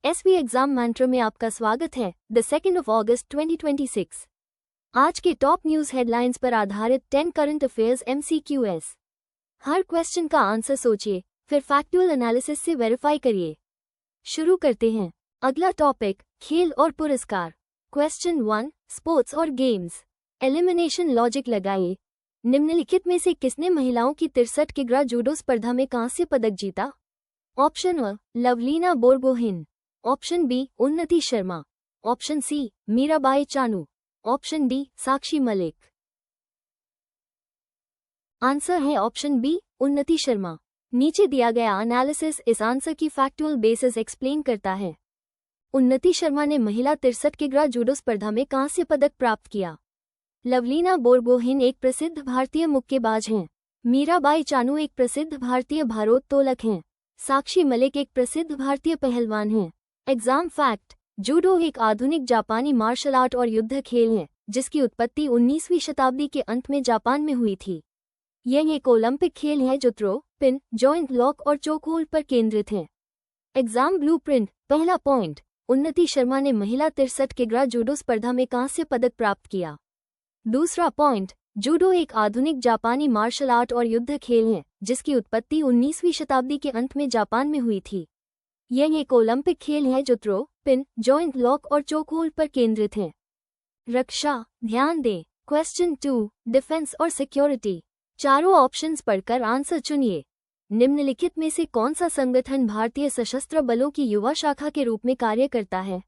SV exam मंत्र में आपका स्वागत है। द 2 अगस्त 2026। आज के टॉप न्यूज हेडलाइंस पर आधारित 10 करंट अफेयर्स MCQs। हर क्वेश्चन का आंसर सोचिए, फिर फैक्चुअल एनालिसिस से वेरीफाई करिए। शुरू करते हैं। अगला टॉपिक, खेल और पुरस्कार। क्वेश्चन 1, स्पोर्ट्स और गेम्स। एलिमिनेशन लॉजिक लगाइए। निम्नलिखित में से किसने महिलाओं की 63 किग्रा जूडो स्पर्धा में कांस्य पदक जीता? Option A, Lovlina Borgohain. Option B, Unnati Sharma. Option C, Mirabai Chanu. Option D, Sakshi Malik. Answer है ऑप्शन बी, उन्नति शर्मा। नीचे दिया गया एनालिसिस इस आंसर की फैक्चुअल बेसिस एक्सप्लेन करता है। उन्नति शर्मा ने महिला 63 किग्रा जूडो स्पर्धा में कांस्य पदक प्राप्त किया। लवलीना बोरगोहेन एक प्रसिद्ध भारतीय मुक्केबाज हैं। मीराबाई चानू एक प्रसिद्ध भारतीय भारोत्तोलक हैं। साक्षी मलिक एक प्रसिद्ध भारतीय पहलवान हैं। एग्जाम फैक्ट, जूडो एक आधुनिक जापानी मार्शल आर्ट और युद्ध खेल है जिसकी उत्पत्ति 19वीं शताब्दी के अंत में जापान में हुई थी। यह एक ओलंपिक खेल है जो थ्रो, पिन, जॉइंट लॉक और चोक होल्ड पर केंद्रित है। Exam blueprint. पहला पॉइंट, उन्नति शर्मा ने महिला 63 किग्रा जूडो स्पर्धा में कांस्य पदक प्राप्त किया। दूसरा पॉइंट, जूडो एक आधुनिक जापानी मार्शल आर्ट और युद्ध खेल है जिसकी उत्पत्ति 19वीं शताब्दी के अंत में जापान में हुई थी। यह एक ओलंपिक खेल है जो थ्रो, पिन, जॉइंट लॉक और चोक होल्ड पर केंद्रित है। रक्षा। ध्यान दें। क्वेश्चन 2, डिफेंस और सिक्योरिटी। चारों ऑप्शंस पढ़कर आंसर चुनिए। निम्नलिखित में से कौन सा संगठन भारतीय सशस्त्र बलों की युवा शाखा के रूप में कार्य करता है?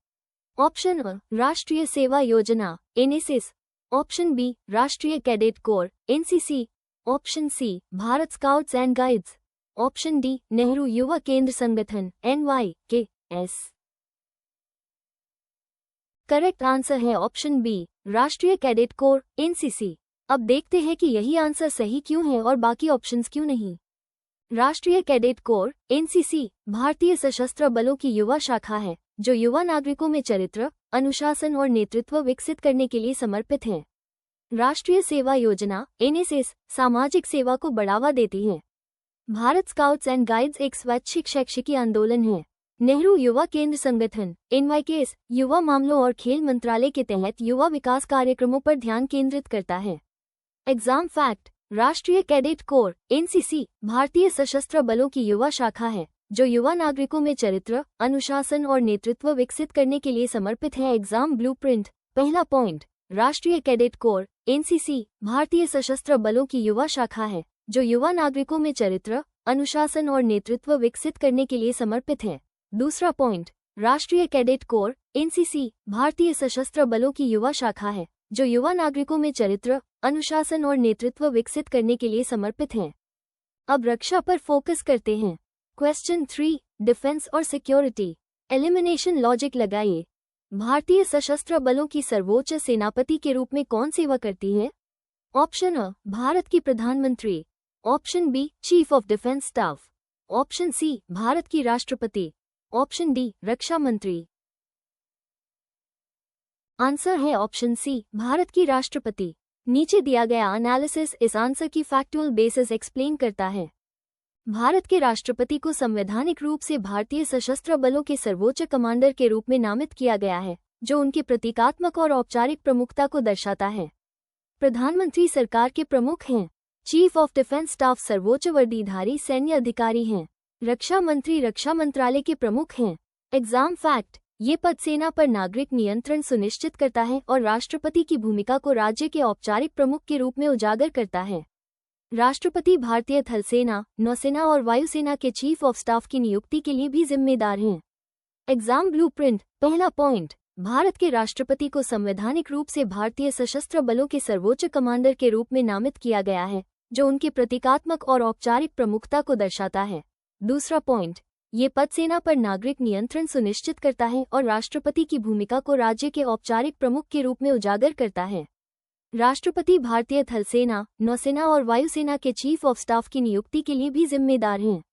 ऑप्शन अ, राष्ट्रीय Seva Yojana NSS। Option B, Rashtriya cadet corps NCC। Option C, Bharat scouts and guides. Option D, Nehru Yuva Kendra Sangathan NYKS। Correct answer है option B, Rashtriya cadet corps NCC। अब देखते हैं कि यही आंसर सही क्यों है और बाकी ऑप्शंस क्यों नहीं। राष्ट्रीय कैडेट कोर NCC भारतीय सशस्त्र बलों की युवा शाखा है जो युवा नागरिकों में चरित्र, अनुशासन और नेतृत्व विकसित करने के लिए समर्पित है। राष्ट्रीय सेवा योजना NSS सामाजिक सेवा को बढ़ावा देती है। भारत स्काउट्स एंड गाइड्स एक स्वैच्छिक शैक्षिकी आंदोलन है। नेहरू युवा केंद्र संगठन NYKS युवा मामलों और खेल मंत्रालय के तहत युवा विकास कार्यक्रमों पर ध्यान केंद्रित करता है। एग्जाम फैक्ट, राष्ट्रीय कैडेट कोर NCC भारतीय सशस्त्र बलों की युवा शाखा है जो युवा नागरिकों में चरित्र, अनुशासन और नेतृत्व विकसित करने के लिए समर्पित है। Exam blueprint. पहला पॉइंट, राष्ट्रीय कैडेट कोर NCC भारतीय सशस्त्र बलों की युवा शाखा है जो युवा नागरिकों में चरित्र, अनुशासन और नेतृत्व विकसित करने के लिए समर्पित है। दूसरा पॉइंट, राष्ट्रीय कैडेट कोर NCC भारतीय सशस्त्र बलों की युवा शाखा है जो युवा नागरिकों में चरित्र, अनुशासन और नेतृत्व विकसित करने के लिए समर्पित है। अब रक्षा पर फोकस करते हैं। क्वेश्चन 3, डिफेंस और सिक्योरिटी। एलिमिनेशन लॉजिक लगाइए। भारतीय सशस्त्र बलों की सर्वोच्च सेनापति के रूप में कौन सेवा करती है? ऑप्शन अ, भारत की प्रधानमंत्री। Option B, chief of defence staff. Option C, Bharat की राष्ट्रपति। ऑप्शन डी, रक्षा मंत्री। आंसर है ऑप्शन सी, भारत की राष्ट्रपति। नीचे दिया गया एनालिसिस इस आंसर की फैक्चुअल बेसिस एक्सप्लेन करता है। भारत के राष्ट्रपति को संवैधानिक रूप से भारतीय सशस्त्र बलों के सर्वोच्च कमांडर के रूप में नामित किया गया है जो उनके प्रतीकात्मक और औपचारिक प्रमुखता को दर्शाता है। प्रधानमंत्री सरकार के प्रमुख हैं। चीफ ऑफ डिफेंस स्टाफ सर्वोच्च वर्दीधारी सैन्य अधिकारी हैं। रक्षा मंत्री रक्षा मंत्रालय के प्रमुख हैं। एग्जाम फैक्ट, ये पद सेना पर नागरिक नियंत्रण सुनिश्चित करता है और राष्ट्रपति की भूमिका को राज्य के औपचारिक प्रमुख के रूप में उजागर करता है। राष्ट्रपति भारतीय थल सेना, नौसेना और वायुसेना के चीफ ऑफ स्टाफ की नियुक्ति के लिए भी जिम्मेदार हैं। Exam blueprint. पहला पॉइंट, भारत के राष्ट्रपति को संवैधानिक रूप से भारतीय सशस्त्र बलों के सर्वोच्च कमांडर के रूप में नामित किया गया है जो उनके प्रतीकात्मक और औपचारिक प्रमुखता को दर्शाता है। दूसरा पॉइंट, ये पद सेना पर नागरिक नियंत्रण सुनिश्चित करता है और राष्ट्रपति की भूमिका को राज्य के औपचारिक प्रमुख के रूप में उजागर करता है। राष्ट्रपति भारतीय थल सेना, नौसेना और वायुसेना के चीफ ऑफ स्टाफ की नियुक्ति के लिए भी जिम्मेदार हैं।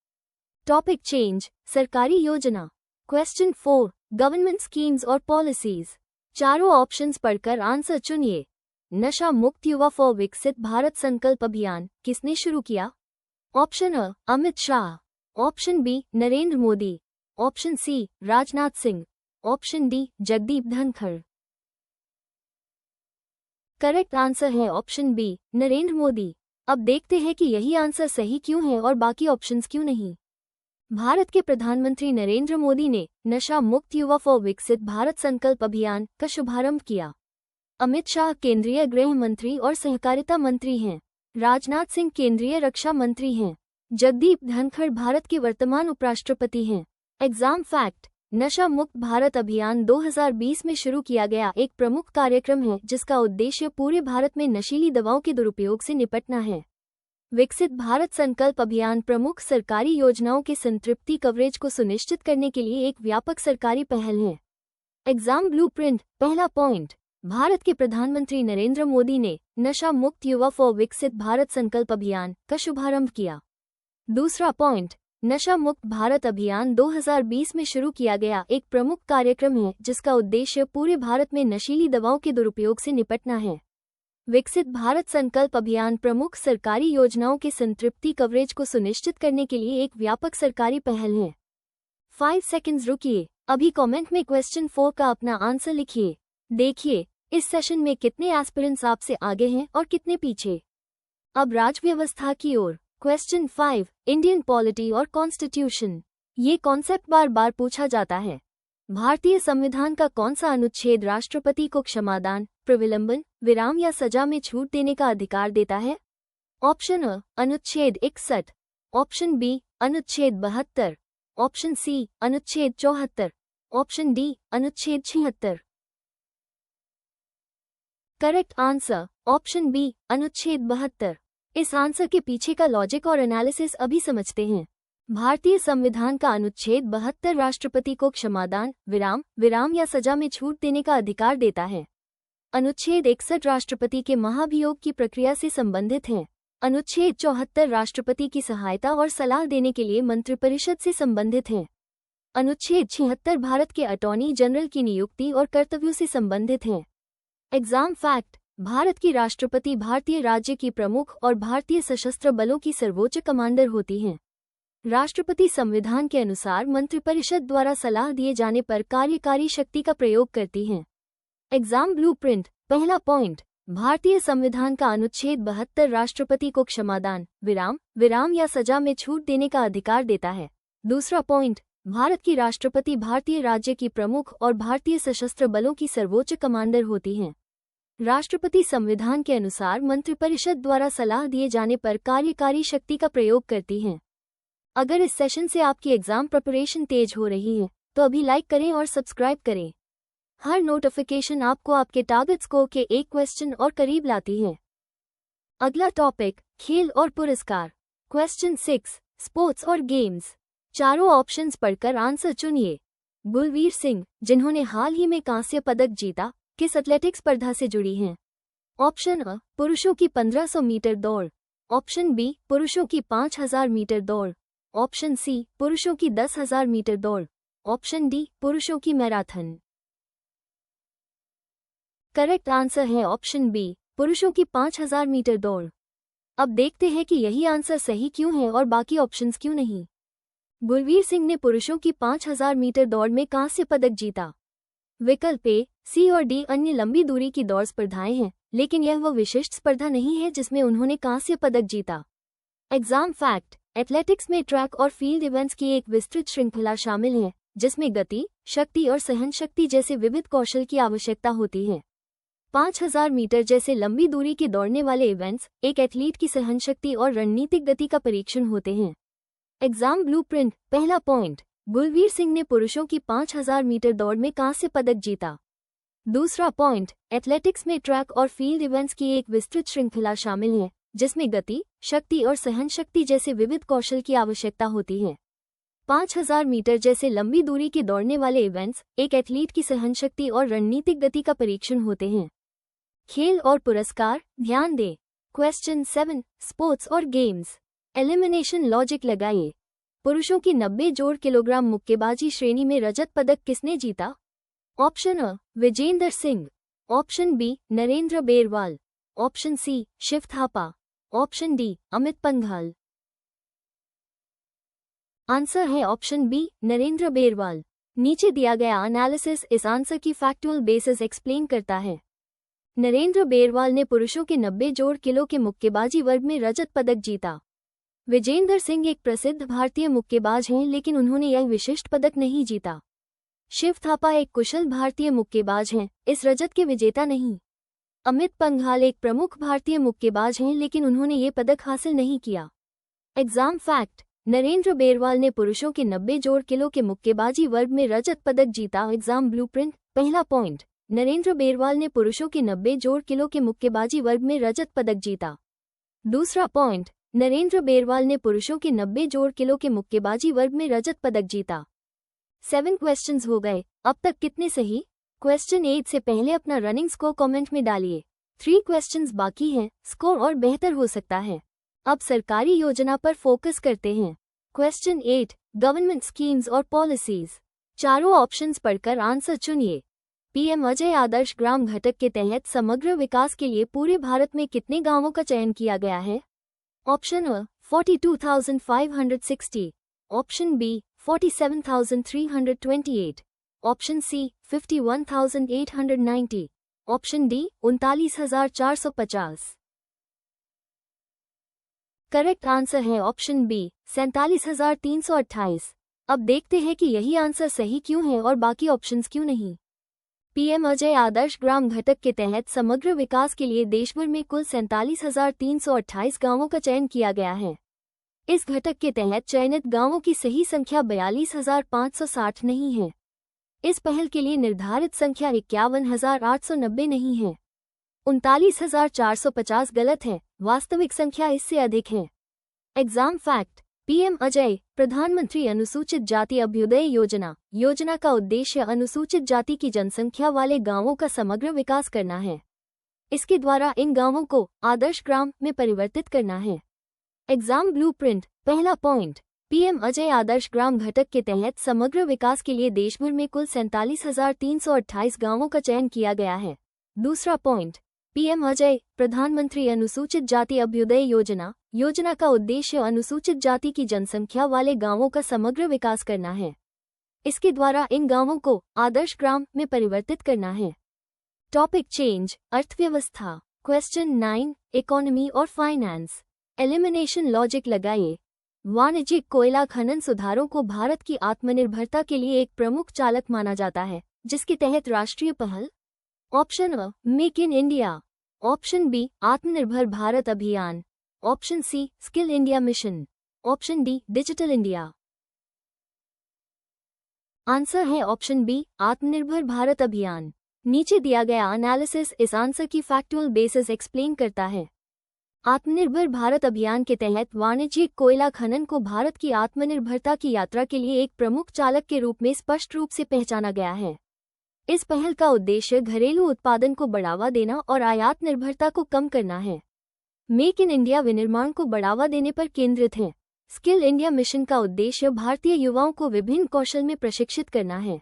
टॉपिक चेंज, सरकारी योजना। क्वेश्चन 4, गवर्नमेंट स्कीम्स और पॉलिसीज। चारों ऑप्शंस पढ़कर आंसर चुनिए। नशा मुक्त युवा फॉर विकसित भारत संकल्प अभियान किसने शुरू किया? Option A, Amit Shah. Option B, Narendra Modi. Option C Rajnath Singh, option D Jagdeep Dhankhar. Correct answer है ऑप्शन बी नरेंद्र मोदी। अब देखते हैं कि यही आंसर सही क्यों है और बाकी ऑप्शंस क्यों नहीं। भारत के प्रधानमंत्री नरेंद्र मोदी ने नशा मुक्त युवा फॉर विकसित भारत संकल्प अभियान का शुभारंभ किया। अमित शाह केंद्रीय गृह मंत्री और सहकारिता मंत्री हैं। राजनाथ सिंह केंद्रीय रक्षा मंत्री हैं। जगदीप धनखड़ भारत के वर्तमान उपराष्ट्रपति हैं। एग्जाम फैक्ट: नशा मुक्त भारत अभियान 2020 में शुरू किया गया एक प्रमुख कार्यक्रम है जिसका उद्देश्य पूरे भारत में नशीली दवाओं के दुरुपयोग से निपटना है। विकसित भारत संकल्प अभियान प्रमुख सरकारी योजनाओं के संतृप्ति कवरेज को सुनिश्चित करने के लिए एक व्यापक सरकारी पहल है। एग्जाम ब्लूप्रिंट: पहला पॉइंट, भारत के प्रधानमंत्री नरेंद्र मोदी ने नशा मुक्त युवा फॉर विकसित भारत संकल्प अभियान का शुभारंभ किया। दूसरा पॉइंट, नशा मुक्त भारत अभियान 2020 में शुरू किया गया एक प्रमुख कार्यक्रम है जिसका उद्देश्य पूरे भारत में नशीली दवाओं के दुरुपयोग से निपटना है। विकसित भारत संकल्प अभियान प्रमुख सरकारी योजनाओं के संतृप्ति कवरेज को सुनिश्चित करने के लिए एक व्यापक सरकारी पहल है। 5 सेकंड्स रुकिए, अभी कमेंट में क्वेश्चन 4 का अपना आंसर लिखिए। देखिए इस सेशन में कितने एस्पिरेंट्स आपसे आगे हैं और कितने पीछे। अब राजव्यवस्था की ओर। क्वेश्चन 5, इंडियन पॉलिटी और कॉन्स्टिट्यूशन। ये कॉन्सेप्ट बार बार पूछा जाता है। भारतीय संविधान का कौन सा अनुच्छेद राष्ट्रपति को क्षमादान, प्रविलंबन, विराम या सजा में छूट देने का अधिकार देता है? ऑप्शन अ अनुच्छेद 61, ऑप्शन बी अनुच्छेद 72, ऑप्शन सी अनुच्छेद 74, ऑप्शन डी अनुच्छेद 76। करेक्ट आंसर ऑप्शन बी अनुच्छेद 72। इस आंसर के पीछे का लॉजिक और एनालिसिस अभी समझते हैं। भारतीय संविधान का अनुच्छेद 72 राष्ट्रपति को क्षमादान, विराम या सजा में छूट देने का अधिकार देता है। अनुच्छेद 61 राष्ट्रपति के महाभियोग की प्रक्रिया से संबंधित है। अनुच्छेद 74 राष्ट्रपति की सहायता और सलाह देने के लिए मंत्रिपरिषद से संबंधित है। अनुच्छेद 76 भारत के अटॉर्नी जनरल की नियुक्ति और कर्तव्यों से संबंधित है। एग्जाम फैक्ट: भारत की राष्ट्रपति भारतीय राज्य की प्रमुख और भारतीय सशस्त्र बलों की सर्वोच्च कमांडर होती हैं। राष्ट्रपति संविधान के अनुसार मंत्रिपरिषद द्वारा सलाह दिए जाने पर कार्यकारी शक्ति का प्रयोग करती हैं। एग्जाम ब्लूप्रिंट: पहला पॉइंट, भारतीय संविधान का अनुच्छेद 72 राष्ट्रपति को क्षमादान, विराम या सजा में छूट देने का अधिकार देता है। दूसरा पॉइंट, भारत की राष्ट्रपति भारतीय राज्य की प्रमुख और भारतीय सशस्त्र बलों की सर्वोच्च कमांडर होती हैं। राष्ट्रपति संविधान के अनुसार मंत्रिपरिषद द्वारा सलाह दिए जाने पर कार्यकारी शक्ति का प्रयोग करती हैं। अगर इस सेशन से आपकी एग्जाम प्रिपरेशन तेज हो रही है तो अभी लाइक करें और सब्सक्राइब करें। हर नोटिफिकेशन आपको आपके टारगेट स्कोर के एक क्वेश्चन और करीब लाती है। अगला टॉपिक, खेल और पुरस्कार। क्वेश्चन 6, स्पोर्ट्स और गेम्स। चारों ऑप्शंस पढ़कर आंसर चुनिए। गुलवीर सिंह, जिन्होंने हाल ही में कांस्य पदक जीता, किस एथलेटिक्स स्पर्धा से जुड़ी हैं? ऑप्शन अ पुरुषों की 1500 मीटर दौड़, ऑप्शन बी पुरुषों की 5000 मीटर दौड़, ऑप्शन सी पुरुषों की 10,000 मीटर दौड़, ऑप्शन डी पुरुषों की मैराथन। करेक्ट आंसर है ऑप्शन बी पुरुषों की 5000 मीटर दौड़। अब देखते हैं कि यही आंसर सही क्यों है और बाकी ऑप्शंस क्यों नहीं। गुलवीर सिंह ने पुरुषों की 5000 मीटर दौड़ में कांस्य पदक जीता। विकल्प ए, सी और डी अन्य लंबी दूरी की दौड़ स्पर्धाएं हैं, लेकिन यह वह विशिष्ट स्पर्धा नहीं है जिसमें उन्होंने कांस्य पदक जीता। एग्जाम फैक्ट: एथलेटिक्स में ट्रैक और फील्ड इवेंट्स की एक विस्तृत श्रृंखला शामिल है जिसमें गति, शक्ति और सहनशक्ति जैसे विविध कौशल की आवश्यकता होती है। 5000 मीटर जैसे लंबी दूरी के दौड़ने वाले इवेंट्स एक एथलीट की सहनशक्ति और रणनीतिक गति का परीक्षण होते हैं। एग्जाम ब्लूप्रिंट: पहला पॉइंट, गुलवीर सिंह ने पुरुषों की 5000 मीटर दौड़ में कांस्य पदक जीता। दूसरा पॉइंट, एथलेटिक्स में ट्रैक और फील्ड इवेंट्स की एक विस्तृत श्रृंखला शामिल है जिसमें गति, शक्ति और सहनशक्ति जैसे विविध कौशल की आवश्यकता होती है। 5000 मीटर जैसे लंबी दूरी के दौड़ने वाले इवेंट्स एक एथलीट की सहनशक्ति और रणनीतिक गति का परीक्षण होते हैं। खेल और पुरस्कार, ध्यान दें। क्वेश्चन 7, स्पोर्ट्स और गेम्स। एलिमिनेशन लॉजिक लगाइए। पुरुषों की 90 जोड़ किलोग्राम मुक्केबाजी श्रेणी में रजत पदक किसने जीता? Option A Vijender Singh, option B Narender Berwal, option C Shiva Thapa, option D Amit Panghal. Answer है ऑप्शन बी नरेंद्र बेरवाल। नीचे दिया गया एनालिसिस इस आंसर की फैक्चुअल बेसिस एक्सप्लेन करता है। नरेंद्र बेरवाल ने पुरुषों के 90 जोड़ किलो के मुक्केबाजी वर्ग में रजत पदक जीता। विजेंदर सिंह एक प्रसिद्ध भारतीय मुक्केबाज हैं, लेकिन उन्होंने यह विशिष्ट पदक नहीं जीता। शिव थापा एक कुशल भारतीय मुक्केबाज हैं, इस रजत के विजेता नहीं। अमित पंघाल एक प्रमुख भारतीय मुक्केबाज हैं, लेकिन उन्होंने ये पदक हासिल नहीं किया। एग्जाम फैक्ट: नरेंद्र बेरवाल ने पुरुषों के 90 जोड़ किलो के मुक्केबाजी वर्ग में रजत पदक जीता। Exam blueprint. पहला पॉइंट, नरेंद्र बेरवाल ने पुरुषों के 90 जोड़ किलो के मुक्केबाजी वर्ग में रजत पदक जीता। दूसरा पॉइंट, नरेंद्र बेरवाल ने पुरुषों के 90 जोड़ किलो के मुक्केबाजी वर्ग में रजत पदक जीता। 7 क्वेश्चंस हो गए। अब तक कितने सही? क्वेश्चन 8 से पहले अपना रनिंग स्कोर कमेंट में डालिए। 3 क्वेश्चंस बाकी हैं, स्कोर और बेहतर हो सकता है। अब सरकारी योजना पर फोकस करते हैं। क्वेश्चन 8, गवर्नमेंट स्कीम्स और पॉलिसीज। चारों ऑप्शंस पढ़कर आंसर चुनिए। पीएम अजय आदर्श ग्राम घटक के तहत समग्र विकास के लिए पूरे भारत में कितने गांवों का चयन किया गया है? ऑप्शन अ 42,560, option B 47,328, option C 51,890, option D 39,450। Correct answer है ऑप्शन बी 47,328। अब देखते हैं कि यही आंसर सही क्यों है और बाकी ऑप्शंस क्यों नहीं। पीएम अजय आदर्श ग्राम घटक के तहत समग्र विकास के लिए देशभर में कुल 47,328 गांवों का चयन किया गया है। इस घटक के तहत चयनित गांवों की सही संख्या 42,560 नहीं है। इस पहल के लिए निर्धारित संख्या 51,890 नहीं है। 39,450 गलत है, वास्तविक संख्या इससे अधिक है। एग्जाम फैक्ट: पीएम अजय प्रधानमंत्री अनुसूचित जाति अभ्युदय योजना का उद्देश्य अनुसूचित जाति की जनसंख्या वाले गांवों का समग्र विकास करना है। इसके द्वारा इन गांवों को आदर्श ग्राम में परिवर्तित करना है। Exam blueprint. पहला पॉइंट, पीएम अजय आदर्श ग्राम घटक के तहत समग्र विकास के लिए देशभर में कुल 47,328 गांवों का चयन किया गया है। दूसरा पॉइंट, पीएम अजय प्रधानमंत्री अनुसूचित जाति अभ्युदय योजना का उद्देश्य अनुसूचित जाति की जनसंख्या वाले गांवों का समग्र विकास करना है। इसके द्वारा इन गांवों को आदर्श ग्राम में परिवर्तित करना है। टॉपिक चेंज, अर्थव्यवस्था। क्वेश्चन 9, इकोनॉमी और फाइनेंस। एलिमिनेशन लॉजिक लगाइए। वाणिज्यिक कोयला खनन सुधारों को भारत की आत्मनिर्भरता के लिए एक प्रमुख चालक माना जाता है, जिसके तहत राष्ट्रीय पहल। ऑप्शन अ make in India, option B Atmanirbhar Bharat Abhiyan, option C skill India mission, option D digital India. Answer है ऑप्शन बी आत्मनिर्भर भारत अभियान। नीचे दिया गया एनालिसिस इस आंसर की फैक्चुअल बेसिस एक्सप्लेन करता है। आत्मनिर्भर भारत अभियान के तहत वाणिज्यिक कोयला खनन को भारत की आत्मनिर्भरता की यात्रा के लिए एक प्रमुख चालक के रूप में स्पष्ट रूप से पहचाना गया है। इस पहल का उद्देश्य घरेलू उत्पादन को बढ़ावा देना और आयात निर्भरता को कम करना है। मेक इन इंडिया विनिर्माण को बढ़ावा देने पर केंद्रित है। स्किल इंडिया मिशन का उद्देश्य भारतीय युवाओं को विभिन्न कौशल में प्रशिक्षित करना है।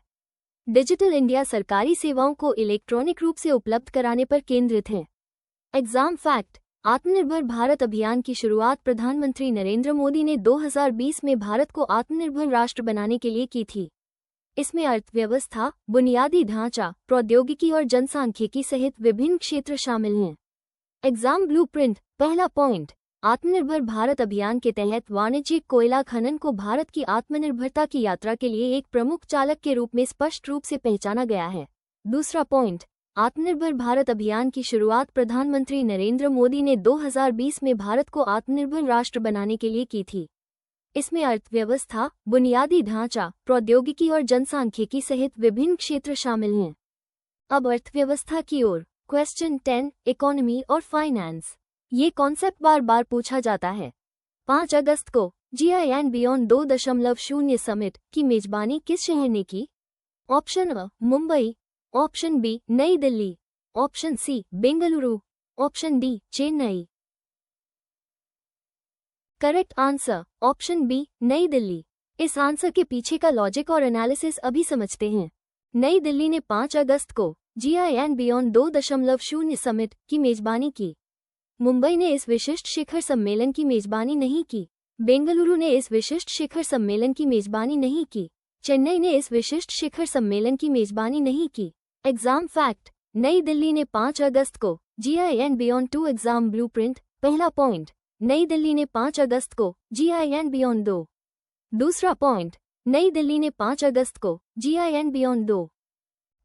डिजिटल इंडिया सरकारी सेवाओं को इलेक्ट्रॉनिक रूप से उपलब्ध कराने पर केंद्रित है। एग्जाम फैक्ट: आत्मनिर्भर भारत अभियान की शुरुआत प्रधानमंत्री नरेंद्र मोदी ने 2020 में भारत को आत्मनिर्भर राष्ट्र बनाने के लिए की थी। इसमें अर्थव्यवस्था, बुनियादी ढांचा, प्रौद्योगिकी और जनसांख्यिकी सहित विभिन्न क्षेत्र शामिल हैं। Exam blueprint. पहला पॉइंट, आत्मनिर्भर भारत अभियान के तहत वाणिज्यिक कोयला खनन को भारत की आत्मनिर्भरता की यात्रा के लिए एक प्रमुख चालक के रूप में स्पष्ट रूप से पहचाना गया है। दूसरा पॉइंट, आत्मनिर्भर भारत अभियान की शुरुआत प्रधानमंत्री नरेंद्र मोदी ने 2020 में भारत को आत्मनिर्भर राष्ट्र बनाने के लिए की थी। इसमें अर्थव्यवस्था, बुनियादी ढांचा, प्रौद्योगिकी और जनसांख्यिकी सहित विभिन्न क्षेत्र शामिल हैं। अब अर्थव्यवस्था की ओर। क्वेश्चन 10, इकोनॉमी और फाइनेंस। ये कॉन्सेप्ट बार बार पूछा जाता है। 5 अगस्त को GI एंड बियॉन्ड 2.0 समिट की मेजबानी किस शहर ने की? ऑप्शन अ Mumbai, option B New Delhi, option C Bengaluru, option D Chennai. Correct answer option B New Delhi. इस आंसर के पीछे का लॉजिक और एनालिसिस अभी समझते हैं। नई दिल्ली ने 5 अगस्त को GI एंड बियॉन्ड 2.0 समिट की मेजबानी की। मुंबई ने इस विशिष्ट शिखर सम्मेलन की मेजबानी नहीं की। बेंगलुरु ने इस विशिष्ट शिखर सम्मेलन की मेजबानी नहीं की। चेन्नई ने इस विशिष्ट शिखर सम्मेलन की मेजबानी नहीं की। एग्जाम फैक्ट, नई दिल्ली ने 5 अगस्त को GI and beyond 2 exam blueprint. पहला पॉइंट, नई दिल्ली ने 5 अगस्त को GI एंड बियॉन्ड 2। दूसरा पॉइंट, नई दिल्ली ने 5 अगस्त को GI and beyond 2।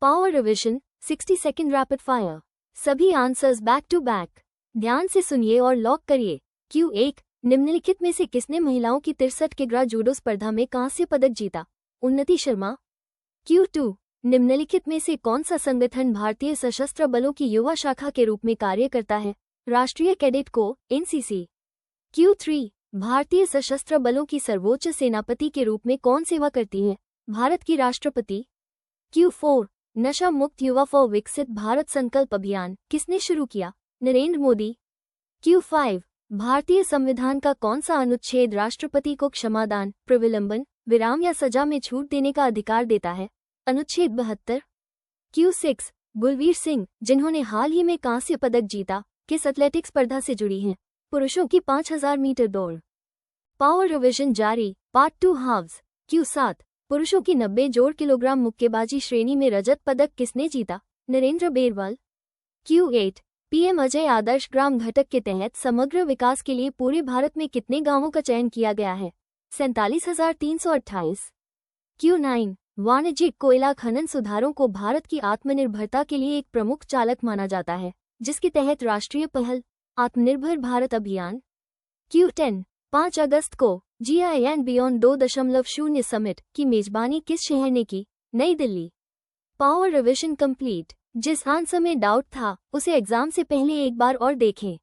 Power revision 60 second rapid fire. सभी आंसर्स बैक टू बैक। ध्यान से सुनिए और लॉक करिए। Q1, निम्नलिखित में से किसने महिलाओं की 63 किग्रा जूडो स्पर्धा में कांस्य पदक जीता? उन्नति शर्मा। Q2, निम्नलिखित में से कौन सा संगठन भारतीय सशस्त्र बलों की युवा शाखा के रूप में कार्य करता है? राष्ट्रीय कैडेट कोर NCC। Q3, भारतीय सशस्त्र बलों की सर्वोच्च सेनापति के रूप में कौन सेवा करती है? भारत की राष्ट्रपति। Q4, नशा मुक्त युवा फॉर विकसित भारत संकल्प अभियान किसने शुरू किया? नरेंद्र मोदी। Q5, भारतीय संविधान का कौन सा अनुच्छेद राष्ट्रपति को क्षमादान, प्रविलंबन, विराम या सजा में छूट देने का अधिकार देता है? अनुच्छेद 72। Q6, गुलवीर सिंह, जिन्होंने हाल ही में कांस्य पदक जीता, किस एथलेटिक्स स्पर्धा से जुड़ी हैं? पुरुषों की 5000 मीटर दौड़। पावर रिविजन जारी, पार्ट 2 हाव्स। Q7, पुरुषों की 90 जोड़ किलोग्राम मुक्केबाजी श्रेणी में रजत पदक किसने जीता? नरेंद्र बेरवाल। Q8, PM अजय आदर्श ग्राम घटक के तहत समग्र विकास के लिए पूरे भारत में कितने गांवों का चयन किया गया है? 47,328। Q9, वाणिज्यिक कोयला खनन सुधारों को भारत की आत्मनिर्भरता के लिए एक प्रमुख चालक माना जाता है, जिसके तहत राष्ट्रीय पहल आत्मनिर्भर भारत अभियान। Q10, 5 अगस्त को GI एंड बियॉन्ड 2.0 समिट की मेजबानी किस शहर ने की? Nai Delhi. Power revision complete. जिस आंसर में डाउट था उसे एग्जाम से पहले एक बार और देखें।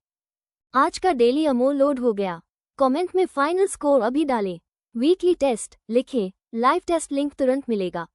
आज का डेली अमोल लोड हो गया। कमेंट में फाइनल स्कोर अभी डालें। वीकली टेस्ट लिखें, लाइव टेस्ट लिंक तुरंत मिलेगा।